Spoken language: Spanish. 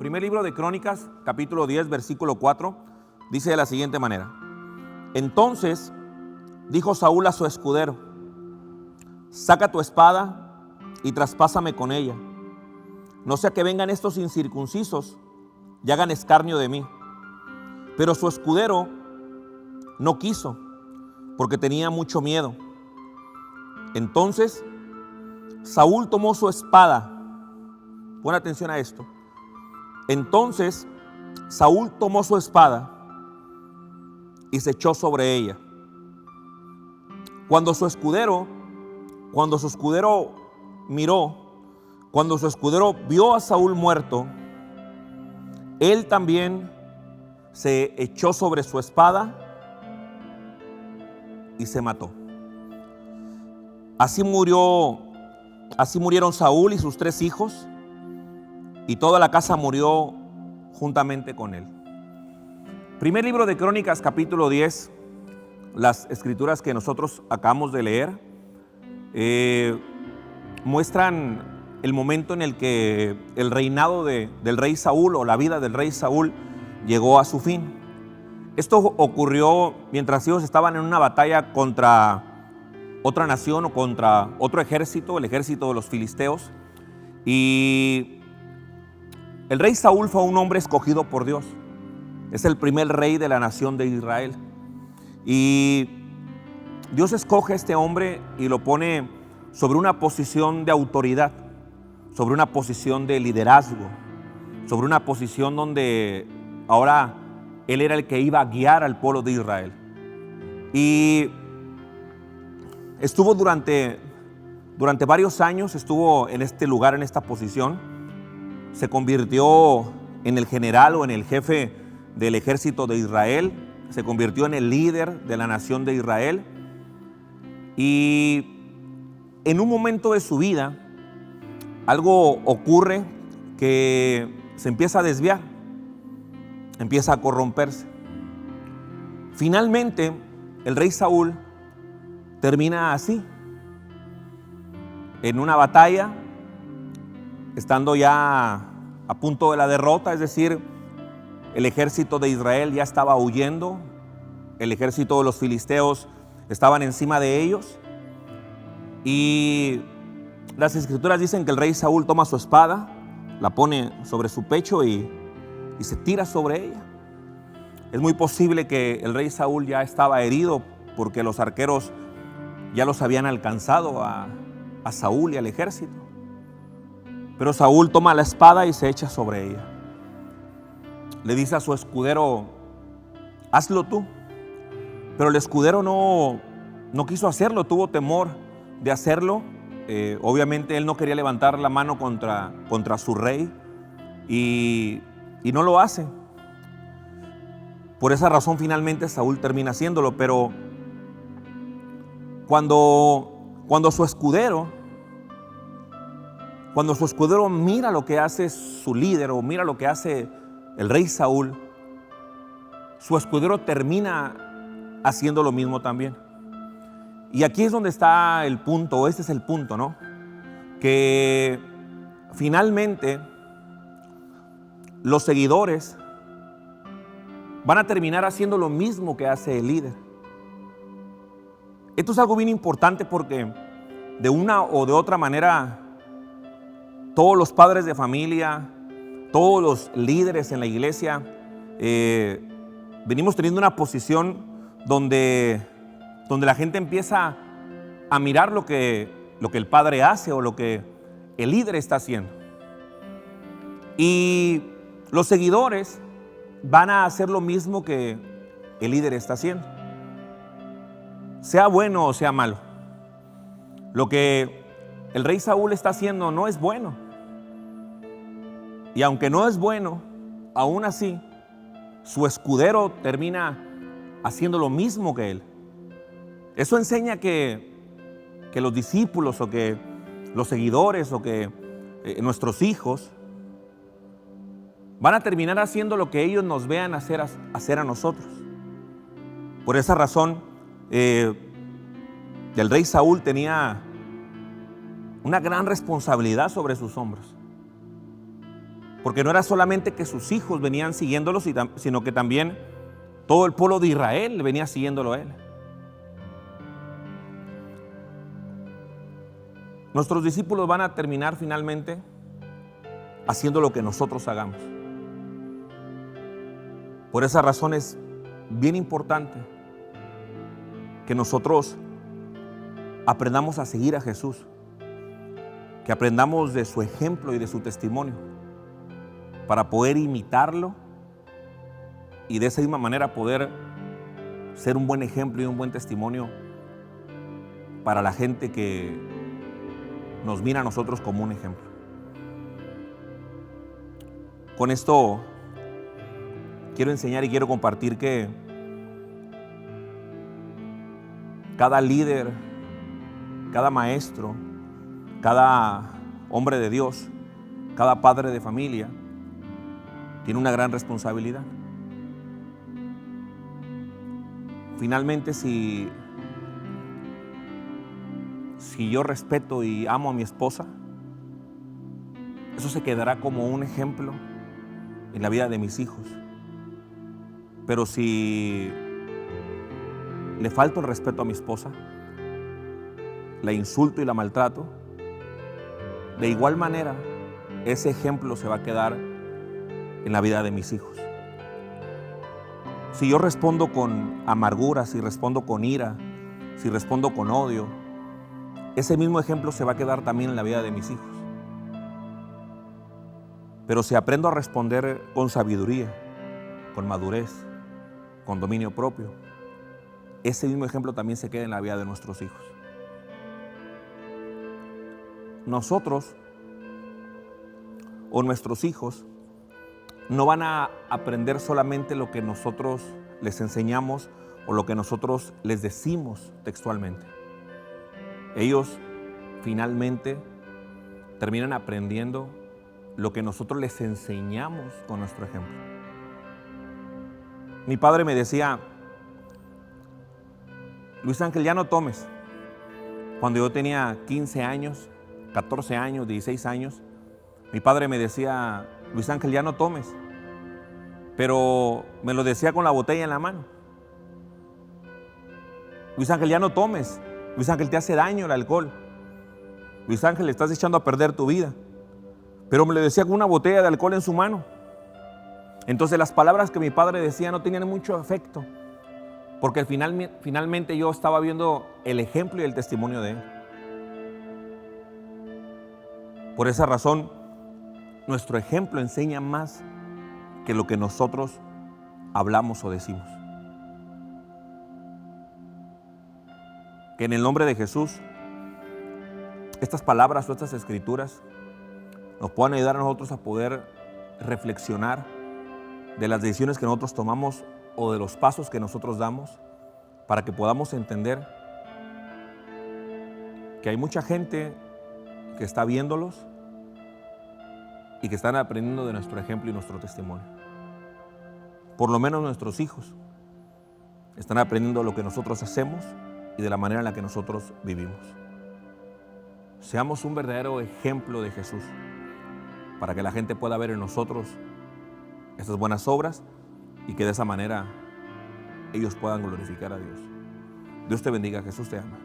Primer libro de Crónicas, capítulo 10, versículo 4, dice de la siguiente manera: Entonces dijo Saúl a su escudero: saca tu espada y traspásame con ella, no sea que vengan estos incircuncisos y hagan escarnio de mí. Pero su escudero no quiso, porque tenía mucho miedo. Entonces Saúl tomó su espada. Pon atención a esto. Entonces Saúl tomó su espada y se echó sobre ella. Cuando su escudero vio a Saúl muerto, él también se echó sobre su espada y se mató. Así murieron Saúl y sus 3 hijos, y toda la casa murió juntamente con él. Primer libro de Crónicas, capítulo 10, las escrituras que nosotros acabamos de leer, muestran el momento en el que el reinado del rey Saúl, o la vida del rey Saúl, llegó a su fin. Esto ocurrió mientras ellos estaban en una batalla contra otra nación o contra otro ejército, el ejército de los filisteos. Y el rey Saúl fue un hombre escogido por Dios. Es el primer rey de la nación de Israel. Y Dios escoge a este hombre y lo pone sobre una posición de autoridad, sobre una posición de liderazgo, sobre una posición donde ahora él era el que iba a guiar al pueblo de Israel. Y estuvo durante varios años, estuvo en este lugar, en esta posición. Se convirtió en el general o en el jefe del ejército de Israel. Se convirtió en el líder de la nación de Israel. Y en un momento de su vida, algo ocurre que se empieza a desviar, empieza a corromperse. Finalmente, el rey Saúl termina así, en una batalla, estando ya a punto de la derrota, es decir, el ejército de Israel ya estaba huyendo, el ejército de los filisteos estaban encima de ellos, y las escrituras dicen que el rey Saúl toma su espada, la pone sobre su pecho y se tira sobre ella. Es muy posible que el rey Saúl ya estaba herido porque los arqueros ya los habían alcanzado a Saúl y al ejército. Pero Saúl toma la espada y se echa sobre ella. Le dice a su escudero: hazlo tú. Pero el escudero no quiso hacerlo, tuvo temor de hacerlo. Obviamente él no quería levantar la mano contra su rey y no lo hace. Por esa razón finalmente Saúl termina haciéndolo. Pero cuando su escudero mira lo que hace su líder, o mira lo que hace el rey Saúl, su escudero termina haciendo lo mismo también. Y aquí es donde está el punto, o este es el punto, ¿no? Que finalmente los seguidores van a terminar haciendo lo mismo que hace el líder. Esto es algo bien importante porque de una o de otra manera todos los padres de familia, todos los líderes en la iglesia, venimos teniendo una posición donde la gente empieza a mirar lo que el padre hace o lo que el líder está haciendo. Y los seguidores van a hacer lo mismo que el líder está haciendo, sea bueno o sea malo. Lo que el rey Saúl está haciendo no es bueno. Y aunque no es bueno, aún así, su escudero termina haciendo lo mismo que él. Eso enseña que los discípulos, o que los seguidores, o que nuestros hijos van a terminar haciendo lo que ellos nos vean hacer a nosotros. Por esa razón, el rey Saúl tenía una gran responsabilidad sobre sus hombros. Porque no era solamente que sus hijos venían siguiéndolos, sino que también todo el pueblo de Israel venía siguiéndolo a él. Nuestros discípulos van a terminar finalmente haciendo lo que nosotros hagamos. Por esa razón es bien importante que nosotros aprendamos a seguir a Jesús, que aprendamos de su ejemplo y de su testimonio para poder imitarlo y de esa misma manera poder ser un buen ejemplo y un buen testimonio para la gente que nos mira a nosotros como un ejemplo. Con esto quiero enseñar y quiero compartir que cada líder, cada maestro, cada hombre de Dios, cada padre de familia tiene una gran responsabilidad. Finalmente, si yo respeto y amo a mi esposa, eso se quedará como un ejemplo en la vida de mis hijos. Pero si le falto el respeto a mi esposa, la insulto y la maltrato, de igual manera ese ejemplo se va a quedar en la vida de mis hijos. Si yo respondo con amargura, si respondo con ira, si respondo con odio, ese mismo ejemplo se va a quedar también en la vida de mis hijos. Pero si aprendo a responder con sabiduría, con madurez, con dominio propio, ese mismo ejemplo también se queda en la vida de nuestros hijos. Nosotros o nuestros hijos no van a aprender solamente lo que nosotros les enseñamos o lo que nosotros les decimos textualmente. Ellos finalmente terminan aprendiendo lo que nosotros les enseñamos con nuestro ejemplo. Mi padre me decía: Luis Ángel, ya no tomes. Cuando yo tenía 15 años, 14 años, 16 años, mi padre me decía: Luis Ángel, ya no tomes. Pero me lo decía con la botella en la mano. Luis Ángel, ya no tomes. Luis Ángel, te hace daño el alcohol. Luis Ángel, le estás echando a perder tu vida. Pero me lo decía con una botella de alcohol en su mano. Entonces las palabras que mi padre decía no tenían mucho efecto, porque finalmente yo estaba viendo el ejemplo y el testimonio de él. Por esa razón, nuestro ejemplo enseña más que lo que nosotros hablamos o decimos. Que en el nombre de Jesús, estas palabras o estas escrituras nos puedan ayudar a nosotros a poder reflexionar de las decisiones que nosotros tomamos o de los pasos que nosotros damos, para que podamos entender que hay mucha gente que está viéndolos y que están aprendiendo de nuestro ejemplo y nuestro testimonio. Por lo menos nuestros hijos están aprendiendo lo que nosotros hacemos y de la manera en la que nosotros vivimos. Seamos un verdadero ejemplo de Jesús, para que la gente pueda ver en nosotros estas buenas obras y que de esa manera ellos puedan glorificar a Dios. Dios te bendiga, Jesús te ama.